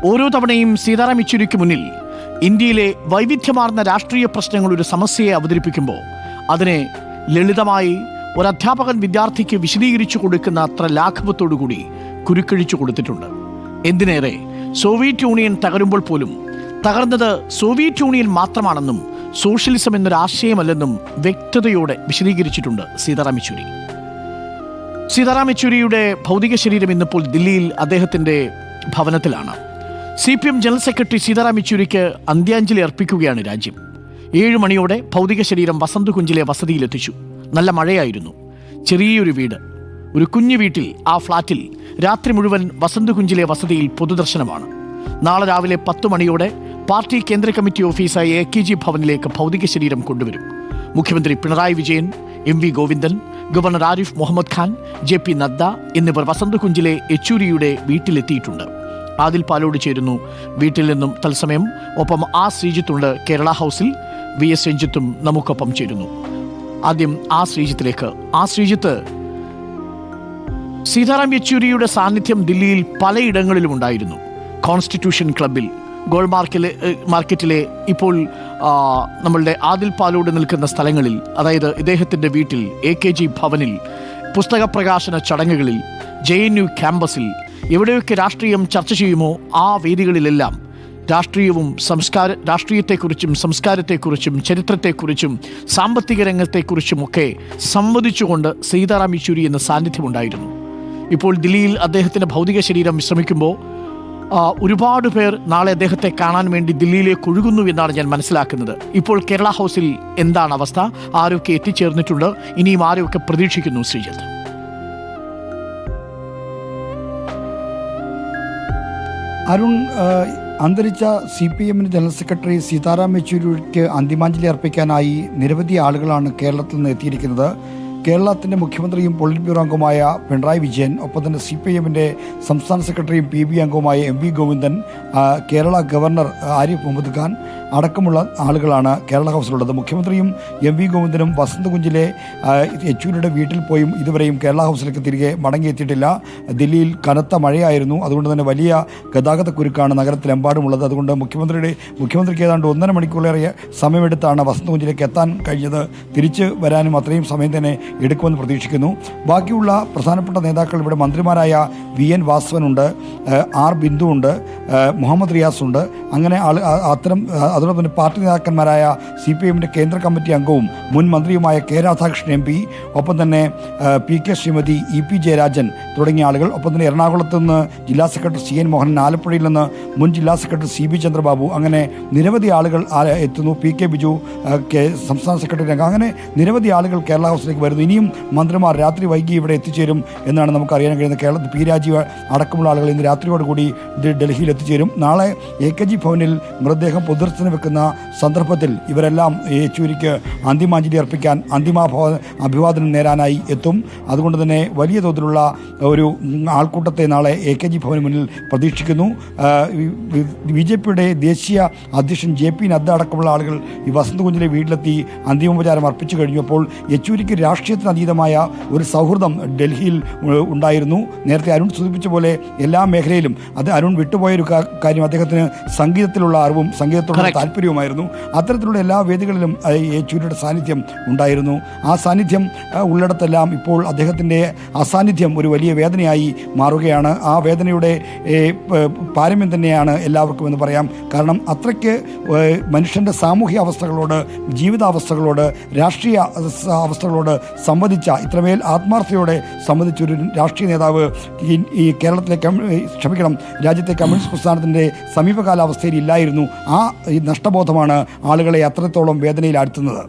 ഓരോ തവണയും സീതാറാം യെച്ചൂരിക്ക് മുന്നിൽ ഇന്ത്യയിലെ വൈവിധ്യമാർന്ന രാഷ്ട്രീയ പ്രശ്നങ്ങൾ ഒരു സമസ്യയെ അവതരിപ്പിക്കുമ്പോൾ അതിനെ ലളിതമായി ഒരു അധ്യാപകൻ വിദ്യാർത്ഥിക്ക് വിശദീകരിച്ചു കൊടുക്കുന്ന അത്ര ലാഘവത്തോടുകൂടി കുരുക്കഴിച്ചു കൊടുത്തിട്ടുണ്ട്. എന്തിനേറെ, സോവിയറ്റ് യൂണിയൻ തകരുമ്പോൾ പോലും തകർന്നത് സോവിയറ്റ് യൂണിയൻ മാത്രമാണെന്നും സോഷ്യലിസം എന്നൊരാശയമല്ലെന്നും വ്യക്തതയോടെ വിശദീകരിച്ചിട്ടുണ്ട് സീതാറാം യെച്ചൂരി. സീതാറാം യെച്ചൂരിയുടെ ഭൗതിക ശരീരം ഇന്നിപ്പോൾ ദില്ലിയിൽ അദ്ദേഹത്തിൻ്റെ ഭവനത്തിലാണ്. CPM ജനറൽ സെക്രട്ടറി സീതാറാം യെച്ചൂരിക്ക് അന്ത്യാഞ്ജലി അർപ്പിക്കുകയാണ് രാജ്യം. 7 മണിയോടെ ഭൗതിക ശരീരം വസന്തകുഞ്ചിലെ വസതിയിലെത്തിച്ചു. നല്ല മഴയായിരുന്നു. ചെറിയൊരു വീട്, ഒരു കുഞ്ഞു വീട്ടിൽ, ആ ഫ്ളാറ്റിൽ രാത്രി മുഴുവൻ വസന്തകുഞ്ചിലെ വസതിയിൽ പൊതുദർശനമാണ്. നാളെ രാവിലെ 10 മണിയോടെ പാർട്ടി കേന്ദ്ര കമ്മിറ്റി ഓഫീസായ AKG ഭവനിലേക്ക് ഭൗതിക ശരീരം കൊണ്ടുവരും. മുഖ്യമന്ത്രി Pinarayi Vijayan, MV Govindan, governor Arif Muhammad Khan, JP Nadda എന്നിവർ വസന്തകുഞ്ചിലെ യെച്ചൂരിയുടെ വീട്ടിലെത്തിയിട്ടുണ്ട്. ആദിൽ പാലോട് ചേരുന്നു വീട്ടിൽ നിന്നും തത്സമയം. ഒപ്പം ശ്രീജിത്തുണ്ട് കേരള ഹൗസിൽ. VS രഞ്ജിത്തും നമുക്കൊപ്പം ചേരുന്നു. ആദ്യം ശ്രീജിത്തിലേക്ക്. ശ്രീജിത്ത്, സീതാറാം യെച്ചൂരിയുടെ സാന്നിധ്യം ദില്ലിയിൽ പലയിടങ്ങളിലും ഉണ്ടായിരുന്നു. കോൺസ്റ്റിറ്റ്യൂഷൻ ക്ലബിൽ, ഗോൾ മാർക്കറ്റിലെ, ഇപ്പോൾ നമ്മളുടെ ആദിൽ പാലോട് നിൽക്കുന്ന സ്ഥലങ്ങളിൽ, അതായത് ഇദ്ദേഹത്തിൻ്റെ വീട്ടിൽ, AKG ഭവനിൽ, പുസ്തക പ്രകാശന ചടങ്ങുകളിൽ, JNU ക്യാമ്പസിൽ, എവിടെയൊക്കെ രാഷ്ട്രീയം ചർച്ച ചെയ്യുമോ ആ വേദികളിലെല്ലാം രാഷ്ട്രീയത്തെക്കുറിച്ചും സംസ്കാരത്തെക്കുറിച്ചും ചരിത്രത്തെക്കുറിച്ചും സാമ്പത്തിക രംഗത്തെക്കുറിച്ചുമൊക്കെ സംവദിച്ചുകൊണ്ട് സീതാറാം യെച്ചൂരി എന്ന സാന്നിധ്യമുണ്ടായിരുന്നു. ഇപ്പോൾ ദില്ലിയിൽ അദ്ദേഹത്തിൻ്റെ ഭൗതിക ശരീരം വിശ്രമിക്കുമ്പോൾ ഒരുപാട് പേർ നാളെ അദ്ദേഹത്തെ കാണാൻ വേണ്ടി ദില്ലിയിലേക്ക് ഒഴുകുന്നു എന്നാണ് ഞാൻ മനസ്സിലാക്കുന്നത്. ഇപ്പോൾ കേരള ഹൗസിൽ എന്താണ് അവസ്ഥ? ആരൊക്കെ എത്തിച്ചേർന്നിട്ടുണ്ട്? ഇനിയും ആരൊക്കെ പ്രതീക്ഷിക്കുന്നു ശ്രീജിത്ത്? അരുൺ, അന്തരിച്ച CPM ജനറൽ സെക്രട്ടറി സീതാറാം യെച്ചൂരിക്ക് അന്തിമാഞ്ജലി അർപ്പിക്കാനായി നിരവധി ആളുകളാണ് കേരളത്തിൽ നിന്ന് എത്തിയിരിക്കുന്നത്. കേരളത്തിൻ്റെ മുഖ്യമന്ത്രിയും പോളിറ്റ് ബ്യൂറോ അംഗവുമായ പിണറായി വിജയൻ, ഒപ്പം തന്നെ CPM സംസ്ഥാന സെക്രട്ടറിയും PB അംഗവുമായ MV ഗോവിന്ദൻ, കേരള ഗവർണർ ആരിഫ് മുഹമ്മദ് ഖാൻ അടക്കമുള്ള ആളുകളാണ് കേരള ഹൗസിലുള്ളത്. മുഖ്യമന്ത്രിയും MV ഗോവിന്ദനും വസന്തകുഞ്ചിലെ യെച്ചൂരിയുടെ വീട്ടിൽ പോയും ഇതുവരെയും കേരള ഹൗസിലേക്ക് തിരികെ മടങ്ങിയെത്തിയിട്ടില്ല. ദില്ലിയിൽ കനത്ത മഴയായിരുന്നു. അതുകൊണ്ട് തന്നെ വലിയ ഗതാഗതക്കുരുക്കാണ് നഗരത്തിലെമ്പാടുമുള്ളത്. അതുകൊണ്ട് മുഖ്യമന്ത്രിക്ക് ഏതാണ്ട് 1.5 മണിക്കൂറിലേറെ സമയമെടുത്താണ് വസന്തകുഞ്ചിലേക്ക് എത്താൻ കഴിഞ്ഞത്. തിരിച്ച് വരാനും അത്രയും സമയം തന്നെ എടുക്കുമെന്ന് പ്രതീക്ഷിക്കുന്നു. ബാക്കിയുള്ള പ്രധാനപ്പെട്ട നേതാക്കൾ ഇവിടെ മന്ത്രിമാരായ VN വാസവനുണ്ട്, R ബിന്ദു ഉണ്ട്, മുഹമ്മദ് റിയാസ് ഉണ്ട്. അങ്ങനെ അതോടൊപ്പം തന്നെ പാർട്ടി നേതാക്കന്മാരായ CPM കേന്ദ്ര കമ്മിറ്റി അംഗവും മുൻ മന്ത്രിയുമായ K രാധാകൃഷ്ണൻ MP, ഒപ്പം തന്നെ PK ശ്രീമതി EP ജയരാജൻ തുടങ്ങിയ ആളുകൾ, ഒപ്പം തന്നെ എറണാകുളത്ത് നിന്ന് ജില്ലാ സെക്രട്ടറി CN മോഹനൻ, ആലപ്പുഴയിൽ നിന്ന് മുൻ ജില്ലാ സെക്രട്ടറി CB ചന്ദ്രബാബു, അങ്ങനെ നിരവധി ആളുകൾ എത്തുന്നു. PK ബിജു സംസ്ഥാന സെക്രട്ടറി അംഗം, അങ്ങനെ നിരവധി ആളുകൾ കേരള ഹൗസിലേക്ക് വരുന്നു. ഇനിയും മന്ത്രിമാർ രാത്രി വൈകി ഇവിടെ എത്തിച്ചേരും എന്നാണ് നമുക്ക് അറിയാൻ കഴിയുന്നത്. കേരളത്തിൽ P രാജീവ് അടക്കമുള്ള ആളുകൾ ഇന്ന് രാത്രിയോടുകൂടി ഡൽഹിയിൽ എത്തിച്ചേരും. നാളെ AKG ഭവനിൽ മൃതദേഹം പൊതുദർശനം വെക്കുന്ന സന്ദർഭത്തിൽ ഇവരെല്ലാം യെച്ചൂരിക്ക് അന്തിമാഞ്ജലി അർപ്പിക്കാൻ, അഭിവാദനം നേരാനായി എത്തും. അതുകൊണ്ട് തന്നെ വലിയ തോതിലുള്ള ഒരു ആൾക്കൂട്ടത്തെ നാളെ AKG ഭവന് മുന്നിൽ പ്രതീക്ഷിക്കുന്നു. BJPയുടെ ദേശീയ അധ്യക്ഷൻ JP നദ്ദ അടക്കമുള്ള ആളുകൾ ഈ വസന്തകുഞ്ചിലെ വീട്ടിലെത്തി അന്തിമോപചാരം അർപ്പിച്ചു കഴിഞ്ഞപ്പോൾ യെച്ചൂരിക്ക് രാഷ്ട്രീയത്തിനതീതമായ ഒരു സൗഹൃദം ഡൽഹിയിൽ ഉണ്ടായിരുന്നു. നേരത്തെ അരുൺ സൂചിപ്പിച്ച പോലെ എല്ലാ മേഖലയിലും അരുൺ വിട്ടുപോയൊരു കാര്യം അദ്ദേഹത്തിന് സംഗീതത്തിലുള്ള അറിവും സംഗീതത്തോടുള്ള താല്പര്യവുമായിരുന്നു. അത്തരത്തിലുള്ള എല്ലാ വേദികളിലും യെച്ചൂരിയുടെ സാന്നിധ്യം ഉണ്ടായിരുന്നു. ആ സാന്നിധ്യം ഉള്ളിടത്തെല്ലാം ഇപ്പോൾ അദ്ദേഹത്തിൻ്റെ അസാന്നിധ്യം ഒരു വലിയ വേദനയായി മാറുകയാണ്. ആ വേദനയുടെ പാരമ്യം തന്നെയാണ് എല്ലാവർക്കും എന്ന് പറയാം. കാരണം അത്രയ്ക്ക് മനുഷ്യൻ്റെ സാമൂഹ്യ അവസ്ഥകളോട്, ജീവിതാവസ്ഥകളോട്, രാഷ്ട്രീയ അവസ്ഥകളോട് സംവദിച്ച, ഇത്രമേൽ ആത്മാർത്ഥതയോടെ സംവദിച്ചൊരു രാഷ്ട്രീയ നേതാവ് ഈ രാജ്യത്തെ കമ്മ്യൂണിസ്റ്റ് പ്രസ്ഥാനത്തിൻ്റെ സമീപകാലാവസ്ഥയിൽ ഇല്ലായിരുന്നു. ആ നഷ്ടബോധമാണ് ആളുകളെ അത്രത്തോളം വേദനയിലാഴ്ത്തുന്നത്.